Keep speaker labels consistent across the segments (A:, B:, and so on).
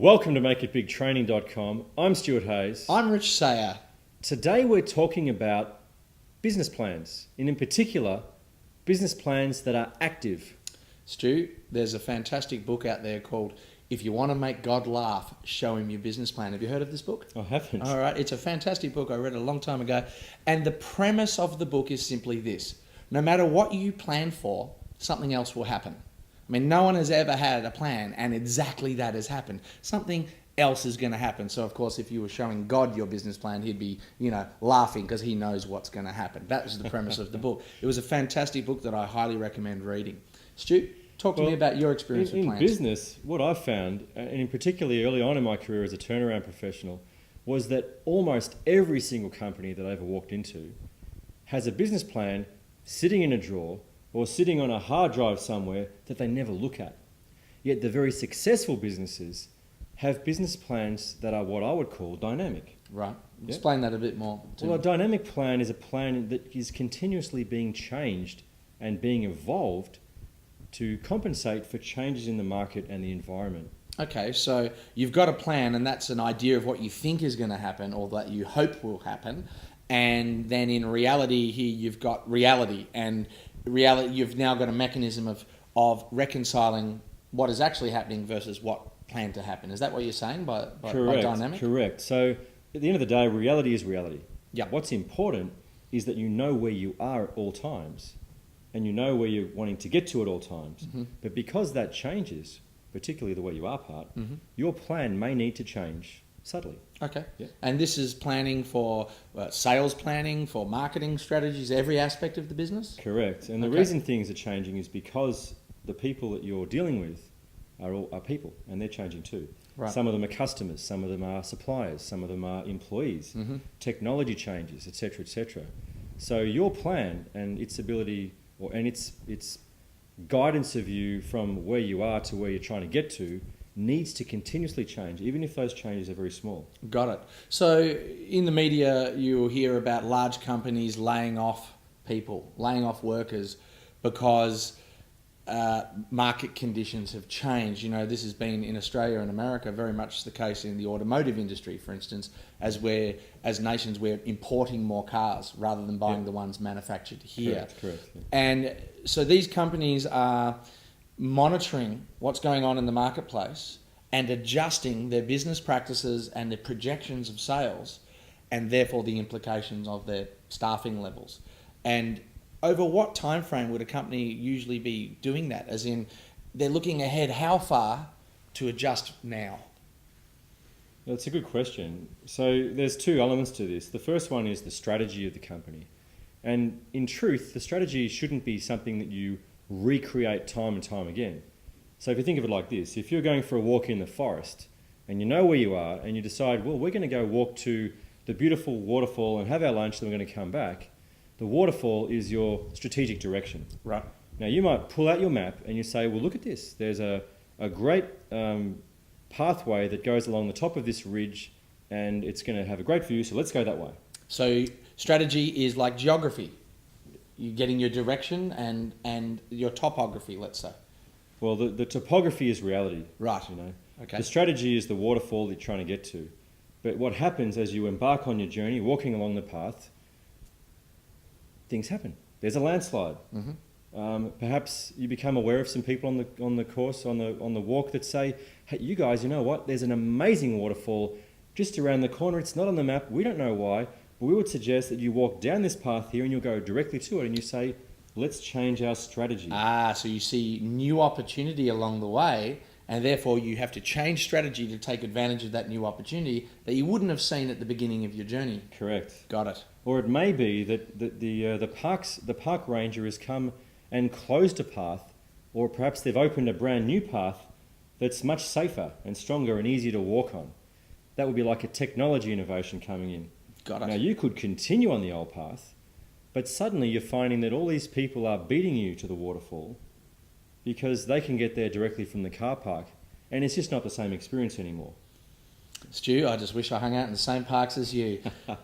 A: Welcome to MakeItBigTraining.com. I'm Stu Hayes.
B: I'm Rich Sayer.
A: Today we're talking about business plans, and in particular, business plans that are active.
B: Stu, there's a fantastic book out there called If You Want to Make God Laugh, Show Him Your Business Plan. Have you heard of this book?
A: I haven't.
B: All right, it's a fantastic book. I read it a long time ago. And the premise of the book is simply this. No matter what you plan for, something else will happen. I mean, no one has ever had a plan and exactly that has happened. Something else is going to happen. So, of course, if you were showing God your business plan, he'd be, laughing because he knows what's going to happen. That was the premise of the book. It was a fantastic book that I highly recommend reading. Stu, talk to me about your experience with plans.
A: In business, what I've found, and in particularly early on in my career as a turnaround professional, was that almost every single company that I ever walked into has a business plan sitting in a drawer or sitting on a hard drive somewhere that they never look at. Yet the very successful businesses have business plans that are what I would call dynamic.
B: Right. Explain that a bit more.
A: Well, a dynamic plan is a plan that is continuously being changed and being evolved to compensate for changes in the market and the environment.
B: Okay, so you've got a plan, and that's an idea of what you think is going to happen or that you hope will happen. And then in reality here, you've got reality. And reality, you've now got a mechanism of reconciling what is actually happening versus what planned to happen. Is that what you're saying by dynamic?
A: Correct. So at the end of the day, reality is reality.
B: Yeah.
A: What's important is that you know where you are at all times and you know where you're wanting to get to at all times. Mm-hmm. But because that changes, particularly the way you are part, mm-hmm. your plan may need to change subtly.
B: Okay.
A: Yeah.
B: And this is planning for sales planning, for marketing strategies, every aspect of the business?
A: Correct. And the reason things are changing is because the people that you're dealing with are people, and they're changing too. Right. Some of them are customers, some of them are suppliers, some of them are employees. Mm-hmm. Technology changes, etc., etc. So your plan and its ability, and its guidance of you from where you are to where you're trying to get to, needs to continuously change, even if those changes are very small.
B: Got it. So in the media, you'll hear about large companies laying off people, laying off workers because market conditions have changed. You know, this has been in Australia and America very much the case in the automotive industry, for instance, as nations we're importing more cars rather than buying the ones manufactured here.
A: Correct. Yeah.
B: And so these companies are monitoring what's going on in the marketplace and adjusting their business practices and their projections of sales and therefore the implications of their staffing levels. And over what time frame would a company usually be doing that? As in, they're looking ahead how far to adjust now?
A: That's a good question. So there's two elements to this. The first one is the strategy of the company. And in truth, the strategy shouldn't be something that you recreate time and time again. So if you think of it like this, if you're going for a walk in the forest and you know where you are and you decide, well, we're going to go walk to the beautiful waterfall and have our lunch, then we're going to come back, the waterfall is your strategic direction.
B: Right.
A: Now you might pull out your map and you say, well, look at this. There's a great pathway that goes along the top of this ridge and it's going to have a great view, so let's go that way.
B: So strategy is like geography. You're getting your direction and your topography, let's say.
A: Well, the topography is reality.
B: Right.
A: Okay. The strategy is the waterfall that you're trying to get to. But what happens as you embark on your journey, walking along the path, things happen. There's a landslide. Mm-hmm. Perhaps you become aware of some people on the course, on the walk that say, hey, you guys, you know what? There's an amazing waterfall just around the corner. It's not on the map. We don't know why. But we would suggest that you walk down this path here and you'll go directly to it and you say, let's change our strategy.
B: So you see new opportunity along the way and therefore you have to change strategy to take advantage of that new opportunity that you wouldn't have seen at the beginning of your journey.
A: Correct.
B: Got it.
A: Or it may be that the park ranger has come and closed a path, or perhaps they've opened a brand new path that's much safer and stronger and easier to walk on. That would be like a technology innovation coming in.
B: Got it.
A: Now you could continue on the old path, but suddenly you're finding that all these people are beating you to the waterfall because they can get there directly from the car park, and it's just not the same experience anymore.
B: Stu, I just wish I hung out in the same parks as you.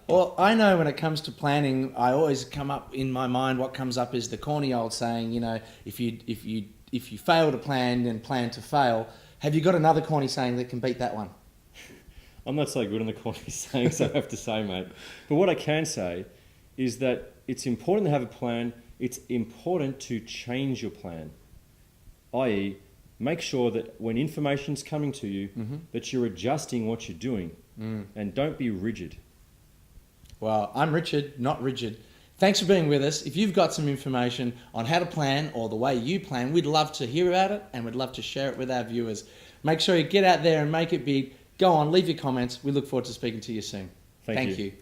B: Well, I know when it comes to planning, I always come up in my mind, what comes up is the corny old saying, if you fail to plan, then plan to fail. Have you got another corny saying that can beat that one?
A: I'm not so good on the corny sayings, I have to say, mate. But what I can say is that it's important to have a plan. It's important to change your plan, i.e., make sure that when information's coming to you, that you're adjusting what you're doing, and don't be rigid.
B: Well, I'm Richard, not rigid. Thanks for being with us. If you've got some information on how to plan or the way you plan, we'd love to hear about it and we'd love to share it with our viewers. Make sure you get out there and make it big. Go on, leave your comments. We look forward to speaking to you soon.
A: Thank you.
B: you.